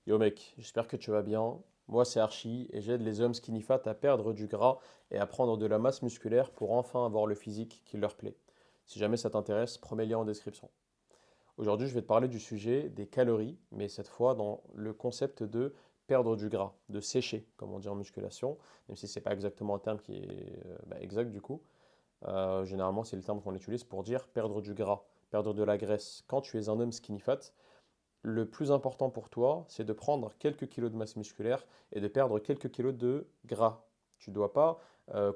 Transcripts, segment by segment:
Yo mec, j'espère que tu vas bien. Moi c'est Archie et j'aide les hommes skinny fat à perdre du gras et à prendre de la masse musculaire pour enfin avoir le physique qui leur plaît. Si jamais ça t'intéresse, premier lien en description. Aujourd'hui je vais te parler du sujet des calories, mais cette fois dans le concept de perdre du gras, de sécher, comme on dit en musculation, même si c'est pas exactement un terme qui est exact du coup. Généralement c'est le terme qu'on utilise pour dire perdre du gras, perdre de la graisse. Quand tu es un homme skinny fat, le plus important pour toi, c'est de prendre quelques kilos de masse musculaire et de perdre quelques kilos de gras. Tu ne dois pas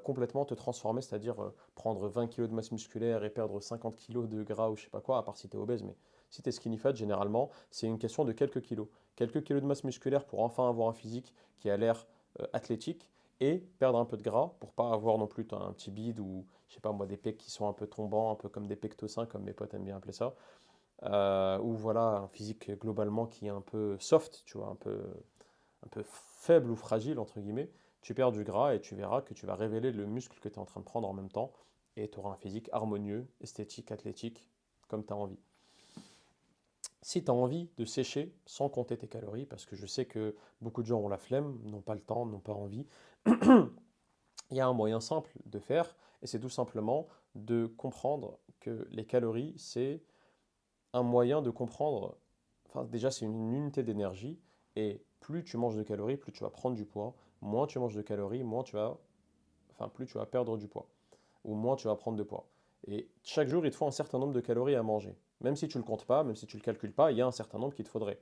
complètement te transformer, c'est-à-dire prendre 20 kilos de masse musculaire et perdre 50 kilos de gras ou je sais pas quoi, à part si tu es obèse. Mais si tu es skinny fat, généralement, c'est une question de quelques kilos. Quelques kilos de masse musculaire pour enfin avoir un physique qui a l'air athlétique et perdre un peu de gras pour pas avoir non plus un petit bide ou je sais pas moi des pecs qui sont un peu tombants, un peu comme des pectosins comme mes potes aiment bien appeler ça ou voilà, un physique globalement qui est un peu soft, tu vois, un peu faible ou fragile, entre guillemets, tu perds du gras et tu verras que tu vas révéler le muscle que tu es en train de prendre en même temps et tu auras un physique harmonieux, esthétique, athlétique, comme tu as envie. Si tu as envie de sécher sans compter tes calories, parce que je sais que beaucoup de gens ont la flemme, n'ont pas le temps, n'ont pas envie, il y a un moyen simple de faire, et c'est tout simplement de comprendre que les calories, c'est un moyen de comprendre, enfin déjà c'est une unité d'énergie, et plus tu manges de calories, plus tu vas prendre du poids, moins tu manges de calories, plus tu vas perdre du poids, ou moins tu vas prendre de poids. Et chaque jour, il te faut un certain nombre de calories à manger. Même si tu ne le comptes pas, même si tu ne le calcules pas, il y a un certain nombre qu'il te faudrait.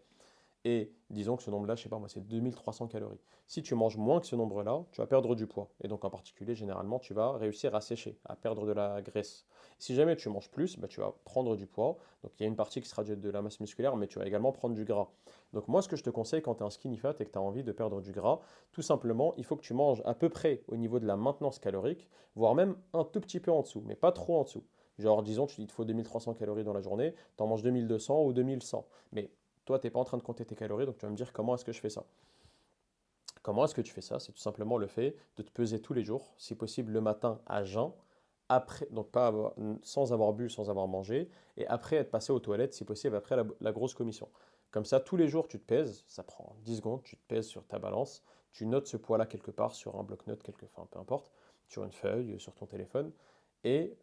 Et disons que ce nombre-là, je sais pas moi, c'est 2300 calories. Si tu manges moins que ce nombre-là, tu vas perdre du poids. Et donc en particulier, généralement, tu vas réussir à sécher, à perdre de la graisse. Si jamais tu manges plus, bah, tu vas prendre du poids. Donc il y a une partie qui sera de la masse musculaire, mais tu vas également prendre du gras. Donc moi, ce que je te conseille quand tu es un skinny fat et que tu as envie de perdre du gras, tout simplement, il faut que tu manges à peu près au niveau de la maintenance calorique, voire même un tout petit peu en dessous, mais pas trop en dessous. Genre, disons, il te faut 2300 calories dans la journée, tu en manges 2200 ou 2100. Mais toi, tu n'es pas en train de compter tes calories, donc tu vas me dire comment est-ce que je fais ça. Comment est-ce que tu fais ça? C'est tout simplement le fait de te peser tous les jours, si possible le matin à jeun, après, donc pas sans avoir bu, sans avoir mangé, et après être passé aux toilettes, si possible, après la grosse commission. Comme ça, tous les jours, tu te pèses, ça prend 10 secondes, tu te pèses sur ta balance, tu notes ce poids-là quelque part sur un bloc-notes, enfin, peu importe, sur une feuille, sur ton téléphone, et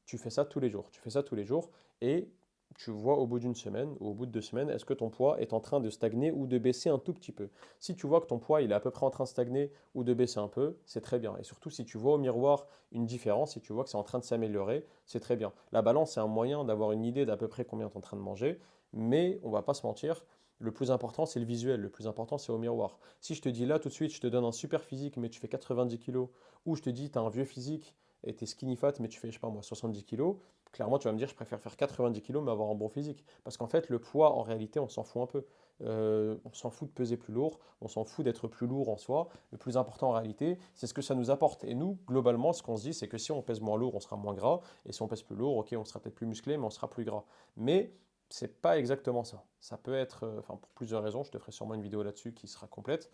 tu fais ça tous les jours. Tu fais ça tous les jours, et tu vois au bout d'une semaine ou au bout de 2 semaines, est-ce que ton poids est en train de stagner ou de baisser un tout petit peu. Si tu vois que ton poids il est à peu près en train de stagner ou de baisser un peu, c'est très bien. Et surtout si tu vois au miroir une différence, si tu vois que c'est en train de s'améliorer, c'est très bien. La balance, c'est un moyen d'avoir une idée d'à peu près combien tu es en train de manger, mais on va pas se mentir, le plus important, c'est le visuel. Le plus important, c'est au miroir. Si je te dis là tout de suite, je te donne un super physique, mais tu fais 90 kilos, ou je te dis, tu as un vieux physique et tu es skinny fat, mais tu fais, je sais pas moi, 70 kilos, clairement, tu vas me dire, je préfère faire 90 kilos, mais avoir un bon physique. Parce qu'en fait, le poids, en réalité, on s'en fout un peu. On s'en fout de peser plus lourd, on s'en fout d'être plus lourd en soi. Le plus important en réalité, c'est ce que ça nous apporte. Et nous, globalement, ce qu'on se dit, c'est que si on pèse moins lourd, on sera moins gras. Et si on pèse plus lourd, ok, on sera peut-être plus musclé, mais on sera plus gras. Mais c'est pas exactement ça. Ça peut être, enfin, pour plusieurs raisons, je te ferai sûrement une vidéo là-dessus qui sera complète.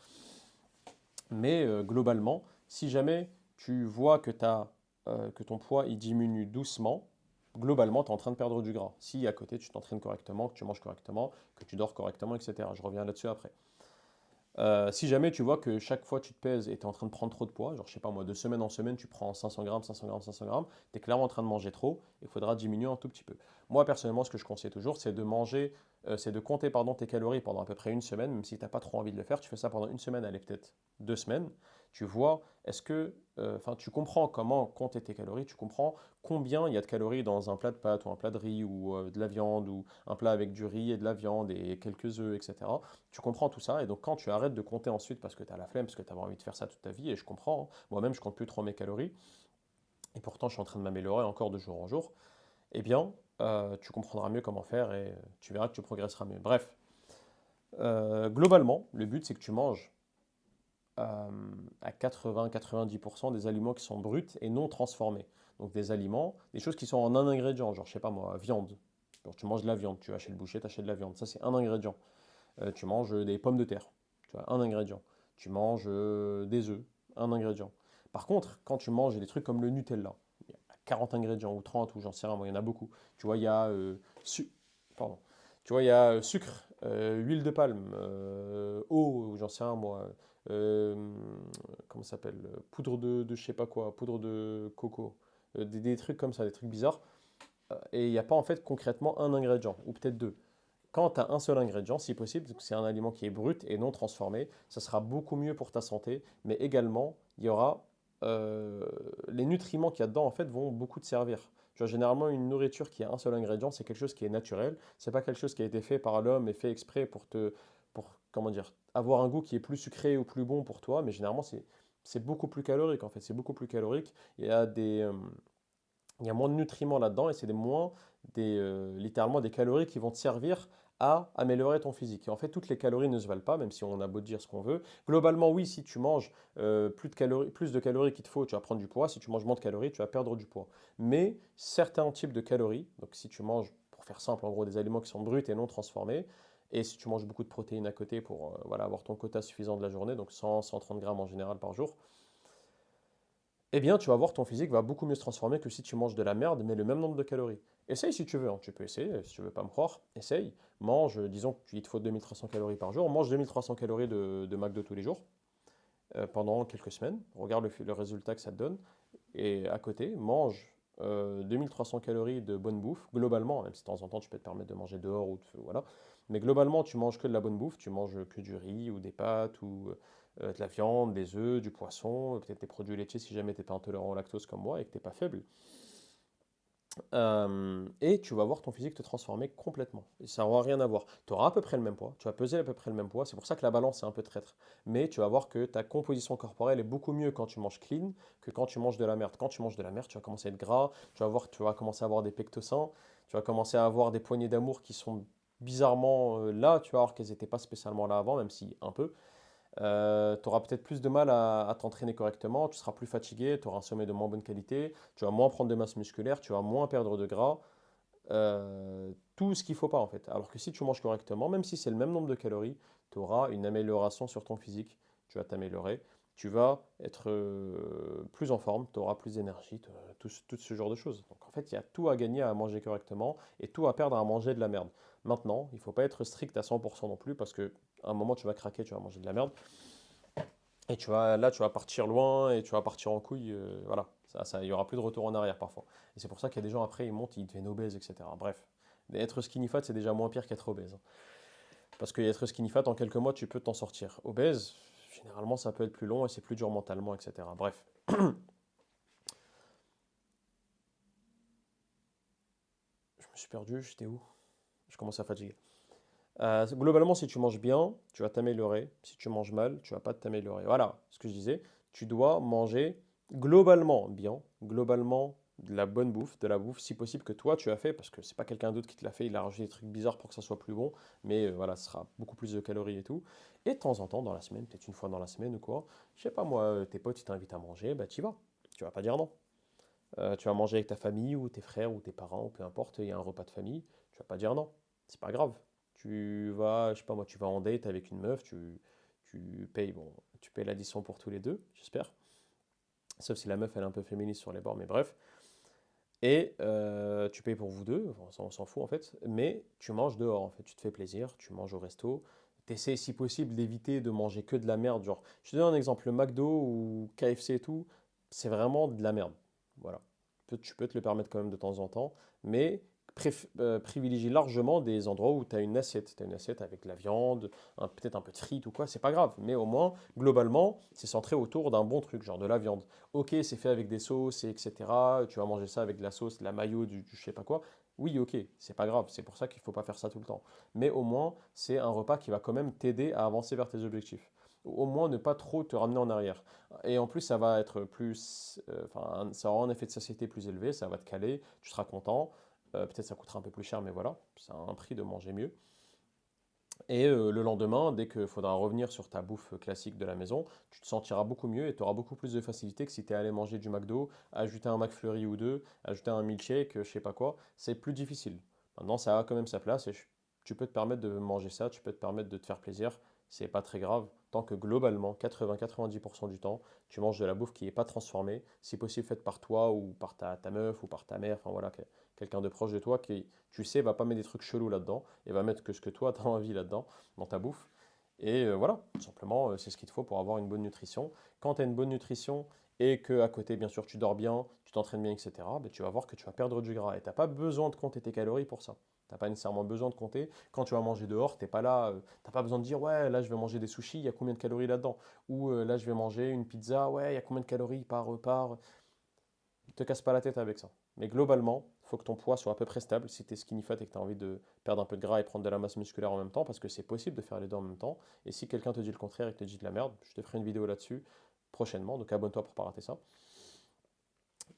Mais globalement, si jamais tu vois que ton poids il diminue doucement, globalement, tu es en train de perdre du gras. Si à côté tu t'entraînes correctement, que tu manges correctement, que tu dors correctement, etc. Je reviens là-dessus après. Si jamais tu vois que chaque fois tu te pèses et tu es en train de prendre trop de poids, genre je sais pas moi, de semaine en semaine tu prends 500 grammes, 500 grammes, 500 grammes, tu es clairement en train de manger trop, il faudra diminuer un tout petit peu. Moi personnellement, ce que je conseille toujours, c'est de manger, c'est de compter pardon, tes calories pendant à peu près une semaine, même si tu n'as pas trop envie de le faire, tu fais ça pendant une semaine, allez peut-être 2 semaines, tu vois, est-ce que, enfin tu comprends comment compter tes calories, tu comprends combien il y a de calories dans un plat de pâtes ou un plat de riz ou de la viande ou un plat avec du riz et de la viande et quelques œufs, etc. Tu comprends tout ça, et donc quand tu arrêtes de compter ensuite parce que tu as la flemme, parce que tu as envie de faire ça toute ta vie, et je comprends, hein, moi-même je compte plus trop mes calories, et pourtant je suis en train de m'améliorer encore de jour en jour, eh bien tu comprendras mieux comment faire et tu verras que tu progresseras mieux. Bref, globalement, le but c'est que tu manges à 80-90% des aliments qui sont bruts et non transformés. Donc des aliments, des choses qui sont en un ingrédient, genre je sais pas moi, viande. Genre, tu manges de la viande, tu vas chez le boucher, tu achètes de la viande, ça c'est un ingrédient. Tu manges des pommes de terre, tu vois, un ingrédient. Tu manges des œufs, un ingrédient. Par contre, quand tu manges des trucs comme le Nutella, il y a 40 ingrédients ou 30 ou j'en sais rien, moi il y en a beaucoup. Tu vois, il y a, pardon. Tu vois, il y a sucre, huile de palme, eau, ou j'en sais rien moi, euh, comment ça s'appelle, poudre de je sais pas quoi, poudre de coco, des trucs comme ça, des trucs bizarres. Et il n'y a pas en fait concrètement un ingrédient, ou peut-être deux. Quand tu as un seul ingrédient, si possible, c'est un aliment qui est brut et non transformé, ça sera beaucoup mieux pour ta santé, mais également, il y aura les nutriments qu'il y a dedans en fait vont beaucoup te servir. Tu vois, généralement, une nourriture qui a un seul ingrédient, c'est quelque chose qui est naturel. C'est pas quelque chose qui a été fait par l'homme et fait exprès pour comment dire, avoir un goût qui est plus sucré ou plus bon pour toi. Mais généralement, c'est beaucoup plus calorique en fait. C'est beaucoup plus calorique. Il y a moins de nutriments là-dedans et c'est littéralement des calories qui vont te servir à améliorer ton physique. Et en fait, toutes les calories ne se valent pas, même si on a beau dire ce qu'on veut. Globalement, oui, si tu manges plus de calories qu'il te faut, tu vas prendre du poids. Si tu manges moins de calories, tu vas perdre du poids. Mais certains types de calories, donc si tu manges, pour faire simple, en gros, des aliments qui sont bruts et non transformés, et si tu manges beaucoup de protéines à côté pour voilà, avoir ton quota suffisant de la journée, donc 100-130 grammes en général par jour, eh bien, tu vas voir, ton physique va beaucoup mieux se transformer que si tu manges de la merde, mais le même nombre de calories. Essaye si tu veux, hein. Tu peux essayer, si tu veux pas me croire, essaye. Mange, disons qu'il te faut 2300 calories par jour, mange 2300 calories de McDo tous les jours, pendant quelques semaines. Regarde le résultat que ça te donne. Et à côté, mange 2300 calories de bonne bouffe, globalement, même si de temps en temps tu peux te permettre de manger dehors, voilà. Mais globalement, tu manges que de la bonne bouffe, tu manges que du riz ou des pâtes ou de la viande, des œufs, du poisson, peut-être des produits laitiers si jamais tu n'es pas intolérant au lactose comme moi et que tu n'es pas faible. Et tu vas voir ton physique te transformer complètement. Et ça n'aura rien à voir. Tu auras à peu près le même poids, tu vas peser à peu près le même poids, c'est pour ça que la balance est un peu traître. Mais tu vas voir que ta composition corporelle est beaucoup mieux quand tu manges clean que quand tu manges de la merde. Quand tu manges de la merde, tu vas commencer à être gras, tu vas voir, tu vas commencer à avoir des pectoraux sains, tu vas commencer à avoir des poignées d'amour qui sont bizarrement là, tu vas voir qu'elles n'étaient pas spécialement là avant, même si un peu. Tu auras peut-être plus de mal à t'entraîner correctement, tu seras plus fatigué, tu auras un sommeil de moins bonne qualité, tu vas moins prendre de masse musculaire, tu vas moins perdre de gras, tout ce qu'il ne faut pas en fait. Alors que si tu manges correctement, même si c'est le même nombre de calories, tu auras une amélioration sur ton physique, tu vas t'améliorer, tu vas être plus en forme, tu auras plus d'énergie, tout ce genre de choses. Donc en fait, il y a tout à gagner à manger correctement et tout à perdre à manger de la merde. Maintenant, il ne faut pas être strict à 100% non plus parce que à un moment tu vas craquer, tu vas manger de la merde. Et tu vas partir loin et tu vas partir en couille. Voilà, il y aura plus de retour en arrière parfois. Et c'est pour ça qu'il y a des gens après, ils montent, ils deviennent obèses, etc. Bref, mais être skinny fat, c'est déjà moins pire qu'être obèse, hein. Parce que être skinny fat, en quelques mois, tu peux t'en sortir. Obèse, généralement, ça peut être plus long et c'est plus dur mentalement, etc. Bref, je me suis perdu, j'étais où? Je commence à fatiguer. Globalement, si tu manges bien, tu vas t'améliorer. Si tu manges mal, tu vas pas t'améliorer. Voilà ce que je disais. Tu dois manger globalement bien, globalement de la bonne bouffe, de la bouffe si possible que toi tu as fait, parce que c'est pas quelqu'un d'autre qui te l'a fait, il a rajouté des trucs bizarres pour que ça soit plus bon, mais voilà, ce sera beaucoup plus de calories et tout. Et de temps en temps dans la semaine, peut-être une fois dans la semaine ou quoi, je sais pas moi, tes potes ils t'invitent à manger, bah tu y vas. Tu vas pas dire non. Tu vas manger avec ta famille ou tes frères ou tes parents, ou peu importe, il y a un repas de famille, tu vas pas dire non. C'est pas grave. Tu vas, je sais pas moi, tu vas en date avec une meuf, tu payes, bon, tu payes l'addition pour tous les deux, j'espère. Sauf si la meuf elle est un peu féministe sur les bords, mais bref. Et tu payes pour vous deux, enfin, ça, on s'en fout en fait, mais tu manges dehors en fait, tu te fais plaisir, tu manges au resto. T'essaies si possible d'éviter de manger que de la merde. Genre, je te donne un exemple, le McDo ou KFC et tout, c'est vraiment de la merde. Voilà. Tu peux te le permettre quand même de temps en temps, mais privilégie largement des endroits où tu as une assiette. Tu as une assiette avec de la viande, peut-être un peu de frites ou quoi, c'est pas grave. Mais au moins, globalement, c'est centré autour d'un bon truc, genre de la viande. Ok, c'est fait avec des sauces, et etc. Tu vas manger ça avec de la sauce, de la mayo, du je sais pas quoi. Oui, ok, c'est pas grave. C'est pour ça qu'il faut pas faire ça tout le temps. Mais au moins, c'est un repas qui va quand même t'aider à avancer vers tes objectifs. Au moins, ne pas trop te ramener en arrière. Et en plus, ça va être plus. Enfin, ça aura un effet de satiété plus élevé, ça va te caler, tu seras content. Peut-être ça coûtera un peu plus cher, mais voilà, ça a un prix de manger mieux. Et le lendemain, dès qu'il faudra revenir sur ta bouffe classique de la maison, tu te sentiras beaucoup mieux et tu auras beaucoup plus de facilité que si tu es allé manger du McDo, ajouter un McFlurry ou deux, ajouter un milkshake, je sais pas quoi. C'est plus difficile. Maintenant, ça a quand même sa place et tu peux te permettre de manger ça, tu peux te permettre de te faire plaisir. C'est pas très grave, tant que globalement, 80-90% du temps, tu manges de la bouffe qui n'est pas transformée, si possible faite par toi ou par ta meuf ou par ta mère, enfin voilà, quelqu'un de proche de toi qui, tu sais, va pas mettre des trucs chelous là-dedans et va mettre que ce que toi, tu as envie là-dedans, dans ta bouffe. Et voilà, tout simplement, c'est ce qu'il te faut pour avoir une bonne nutrition. Quand tu as une bonne nutrition et que à côté, bien sûr, tu dors bien, tu t'entraînes bien, etc., ben, tu vas voir que tu vas perdre du gras. Et tu n'as pas besoin de compter tes calories pour ça. Tu n'as pas nécessairement besoin de compter. Quand tu vas manger dehors, t'es pas là, tu n'as pas besoin de dire, ouais, là, je vais manger des sushis, il y a combien de calories là-dedans? Ou là, je vais manger une pizza, ouais, il y a combien de calories par repas? Ne te casse pas la tête avec ça. Mais globalement, il faut que ton poids soit à peu près stable si tu es skinny fat et que tu as envie de perdre un peu de gras et prendre de la masse musculaire en même temps, parce que c'est possible de faire les deux en même temps. Et si quelqu'un te dit le contraire et te dit de la merde, je te ferai une vidéo là-dessus prochainement, donc abonne-toi pour ne pas rater ça.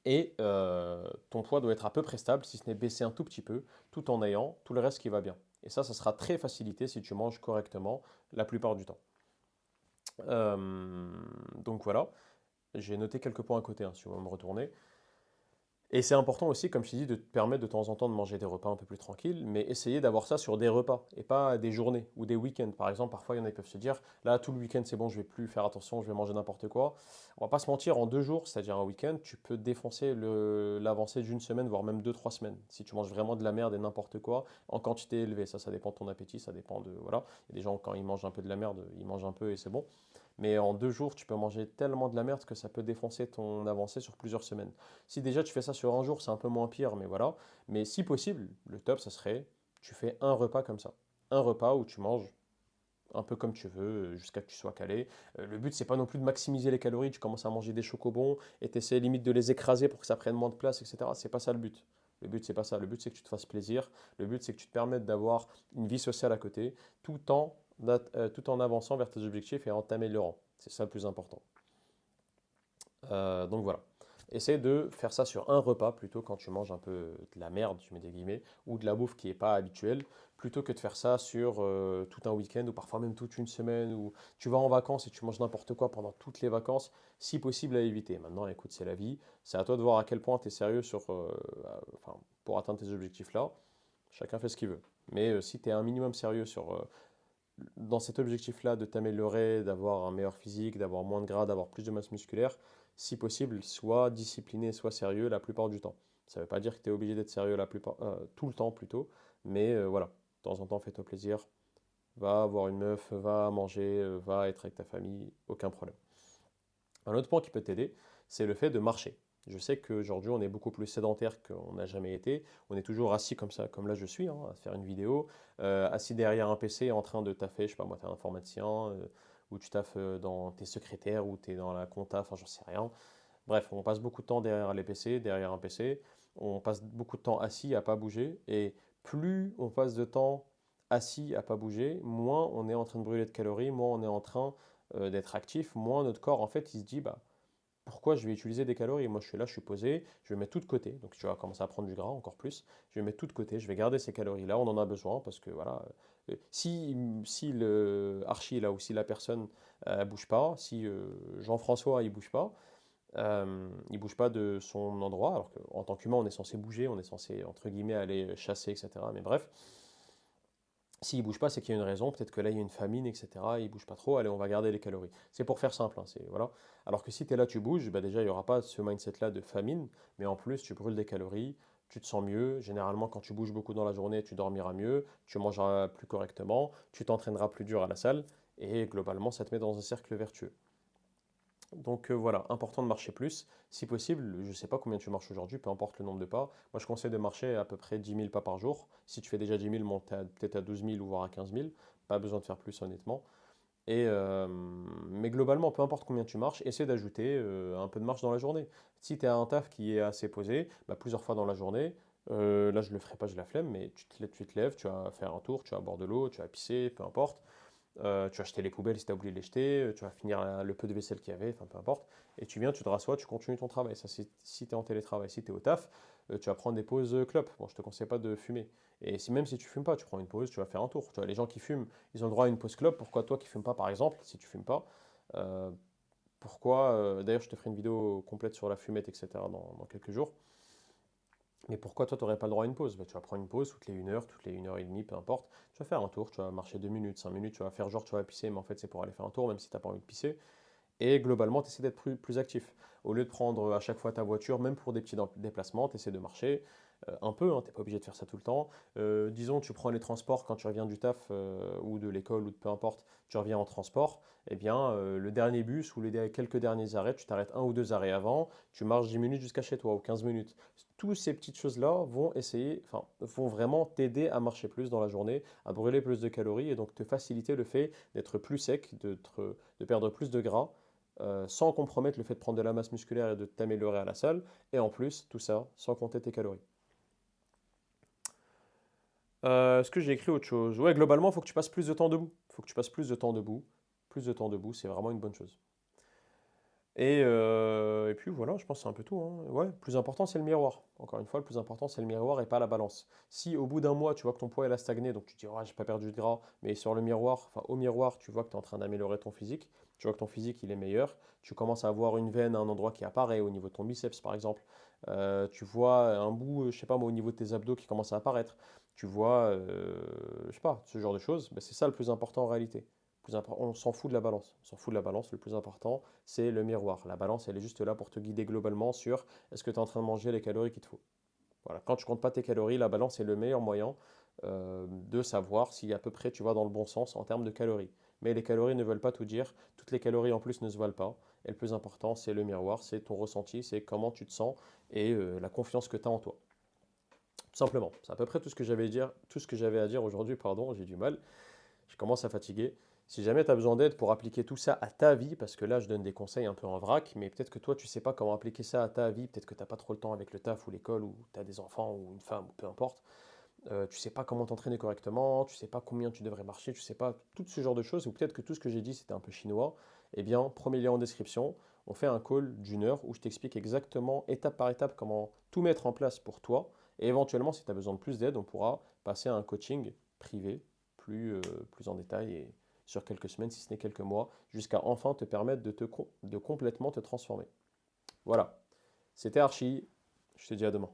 Et ton poids doit être à peu près stable, si ce n'est baisser un tout petit peu, tout en ayant tout le reste qui va bien. Et ça sera très facilité si tu manges correctement la plupart du temps. Euh, donc voilà, j'ai noté quelques points à côté, hein, si on va me retourner. Et c'est important aussi, comme je t'ai dit, de te permettre de temps en temps de manger des repas un peu plus tranquilles, mais essayer d'avoir ça sur des repas et pas des journées ou des week-ends. Par exemple, parfois il y en a qui peuvent se dire, là tout le week-end c'est bon, je vais plus faire attention, je vais manger n'importe quoi. On va pas se mentir, en 2 jours, c'est-à-dire un week-end, tu peux défoncer l'avancée d'une semaine, voire même 2, 3 semaines. Si tu manges vraiment de la merde et n'importe quoi, en quantité élevée, ça dépend de ton appétit, ça dépend de... Voilà. Il y a des gens, quand ils mangent un peu de la merde, ils mangent un peu et c'est bon. Mais en 2 jours, tu peux manger tellement de la merde que ça peut défoncer ton avancée sur plusieurs semaines. Si déjà tu fais ça sur un jour, c'est un peu moins pire, mais voilà. Mais si possible, le top, ça serait, tu fais un repas comme ça. Un repas où tu manges un peu comme tu veux, jusqu'à que tu sois calé. Le but, c'est pas non plus de maximiser les calories, tu commences à manger des chocobons et tu essaies limite de les écraser pour que ça prenne moins de place, etc. C'est pas ça le but. Le but, c'est pas ça. Le but, c'est que tu te fasses plaisir. Le but, c'est que tu te permettes d'avoir une vie sociale à côté, tout en avançant vers tes objectifs et en t'améliorant. C'est ça le plus important. Donc voilà. Essaye de faire ça sur un repas plutôt quand tu manges un peu de la merde, je mets des guillemets, ou de la bouffe qui n'est pas habituelle, plutôt que de faire ça sur tout un week-end ou parfois même toute une semaine, où tu vas en vacances et tu manges n'importe quoi pendant toutes les vacances, si possible à éviter. Maintenant, écoute, c'est la vie, c'est à toi de voir à quel point tu es sérieux enfin, pour atteindre tes objectifs là. Chacun fait ce qu'il veut. Mais si tu es un minimum sérieux dans cet objectif-là de t'améliorer, d'avoir un meilleur physique, d'avoir moins de gras, d'avoir plus de masse musculaire, si possible, sois discipliné, sois sérieux la plupart du temps. Ça ne veut pas dire que tu es obligé d'être sérieux tout le temps plutôt, mais voilà, de temps en temps, fais-toi plaisir, va voir une meuf, va manger, va être avec ta famille, aucun problème. Un autre point qui peut t'aider, c'est le fait de marcher. Je sais qu'aujourd'hui, on est beaucoup plus sédentaire qu'on n'a jamais été. On est toujours assis comme ça, comme là je suis, hein, à faire une vidéo, assis derrière un PC en train de taffer, je sais pas moi, tu es un informaticien, ou tu taffes dans tes secrétaires, ou tu es dans la compta, enfin j'en sais rien. Bref, on passe beaucoup de temps derrière les PC, derrière un PC. On passe beaucoup de temps assis à pas bouger. Et plus on passe de temps assis à pas bouger, moins on est en train de brûler de calories, moins on est en train d'être actif, moins notre corps en fait il se dit bah pourquoi je vais utiliser des calories? Moi, je suis là, je suis posé, je vais mettre tout de côté. Donc, tu vas commencer à prendre du gras encore plus. Je vais mettre tout de côté, je vais garder ces calories-là. On en a besoin parce que voilà, si le archi là ou si la personne bouge pas, si Jean-François il bouge pas de son endroit, alors qu'en tant qu'humain, on est censé bouger, on est censé entre guillemets aller chasser, etc. Mais bref, s'il bouge pas, c'est qu'il y a une raison. Peut-être que là, il y a une famine, etc. Il bouge pas trop. Allez, on va garder les calories. C'est pour faire simple, hein, voilà. Alors que si tu es là, tu bouges, bah déjà, il n'y aura pas ce mindset-là de famine. Mais en plus, tu brûles des calories, tu te sens mieux. Généralement, quand tu bouges beaucoup dans la journée, tu dormiras mieux, tu mangeras plus correctement, tu t'entraîneras plus dur à la salle. Et globalement, ça te met dans un cercle vertueux. Donc voilà, important de marcher plus. Si possible, je ne sais pas combien tu marches aujourd'hui, peu importe le nombre de pas. Moi, je conseille de marcher à peu près 10 000 pas par jour. Si tu fais déjà 10 000, monte peut-être à 12 000 ou voire à 15 000. Pas besoin de faire plus, honnêtement. Mais globalement, peu importe combien tu marches, essaie d'ajouter un peu de marche dans la journée. Si tu as un taf qui est assez posé, bah, plusieurs fois dans la journée, là je ne le ferai pas, j'ai la flemme, mais tu te lèves, tu vas faire un tour, tu vas boire de l'eau, tu vas pisser, peu importe. Tu vas jeter les poubelles si tu as oublié de les jeter, tu vas finir le peu de vaisselle qu'il y avait, enfin peu importe, et tu viens, tu te rassois, tu continues ton travail. Ça, c'est si tu es en télétravail. Si tu es au taf, tu vas prendre des pauses clopes. Bon, je te conseille pas de fumer. Et même si tu fumes pas, tu prends une pause, tu vas faire un tour. Tu vois, les gens qui fument, ils ont le droit à une pause clope. Pourquoi toi qui fumes pas, par exemple, si tu fumes pas, euh, pourquoi, d'ailleurs, je te ferai une vidéo complète sur la fumette, etc. dans quelques jours. Mais pourquoi toi, tu n'aurais pas le droit à une pause? Bah, tu vas prendre une pause toutes les 1 heure, toutes les 1 heure et demie, peu importe. Tu vas faire un tour, tu vas marcher 2 minutes, 5 minutes, tu vas faire genre tu vas pisser, mais en fait c'est pour aller faire un tour, même si tu n'as pas envie de pisser. Et globalement, tu essaies d'être plus actif. Au lieu de prendre à chaque fois ta voiture, même pour des petits déplacements, tu essaies de marcher. un peu, hein, tu n'es pas obligé de faire ça tout le temps. Disons, tu prends les transports quand tu reviens du taf ou de l'école ou de peu importe, tu reviens en transport, eh bien, le dernier bus ou quelques derniers arrêts, tu t'arrêtes un ou deux arrêts avant, tu marches 10 minutes jusqu'à chez toi ou 15 minutes. Toutes ces petites choses-là vont vraiment t'aider à marcher plus dans la journée, à brûler plus de calories et donc te faciliter le fait d'être plus sec, de perdre plus de gras, sans compromettre le fait de prendre de la masse musculaire et de t'améliorer à la salle. Et en plus, tout ça sans compter tes calories. Est-ce que j'ai écrit autre chose? Ouais, globalement, il faut que tu passes plus de temps debout. Il faut que tu passes plus de temps debout. Plus de temps debout, c'est vraiment une bonne chose. Et puis voilà, je pense que c'est un peu tout, hein. Ouais, le plus important, c'est le miroir. Encore une fois, le plus important, c'est le miroir et pas la balance. Si au bout d'un mois, tu vois que ton poids il a stagné, donc tu te dis, oh, j'ai pas perdu de gras, mais sur le miroir, enfin au miroir, tu vois que tu es en train d'améliorer ton physique, tu vois que ton physique il est meilleur, tu commences à avoir une veine à un endroit qui apparaît, au niveau de ton biceps par exemple. Tu vois un bout, je sais pas moi, au niveau de tes abdos qui commence à apparaître. Tu vois, je sais pas, ce genre de choses, ben, c'est ça le plus important en réalité. On s'en fout de la balance. On s'en fout de la balance. Le plus important, c'est le miroir. La balance, elle est juste là pour te guider globalement sur est-ce que tu es en train de manger les calories qu'il te faut. Voilà. Quand tu comptes pas tes calories, la balance est le meilleur moyen de savoir si à peu près tu vas dans le bon sens en termes de calories. Mais les calories ne veulent pas tout dire. Toutes les calories en plus ne se valent pas. Et le plus important, c'est le miroir, c'est ton ressenti, c'est comment tu te sens et la confiance que tu as en toi. Tout simplement. C'est à peu près tout ce que j'avais à dire, tout ce que j'avais à dire aujourd'hui, pardon, j'ai du mal. Je commence à fatiguer. Si jamais tu as besoin d'aide pour appliquer tout ça à ta vie, parce que là je donne des conseils un peu en vrac, mais peut-être que toi tu sais pas comment appliquer ça à ta vie, peut-être que tu n'as pas trop le temps avec le taf ou l'école, ou tu as des enfants ou une femme, ou peu importe, tu sais pas comment t'entraîner correctement, tu sais pas combien tu devrais marcher, tu sais pas tout ce genre de choses, ou peut-être que tout ce que j'ai dit c'était un peu chinois, eh bien premier lien en description, on fait un call d'une heure où je t'explique exactement étape par étape comment tout mettre en place pour toi, et éventuellement si tu as besoin de plus d'aide, on pourra passer à un coaching privé plus en détail et sur quelques semaines, si ce n'est quelques mois, jusqu'à enfin te permettre de complètement te transformer. Voilà, c'était Archie, je te dis à demain.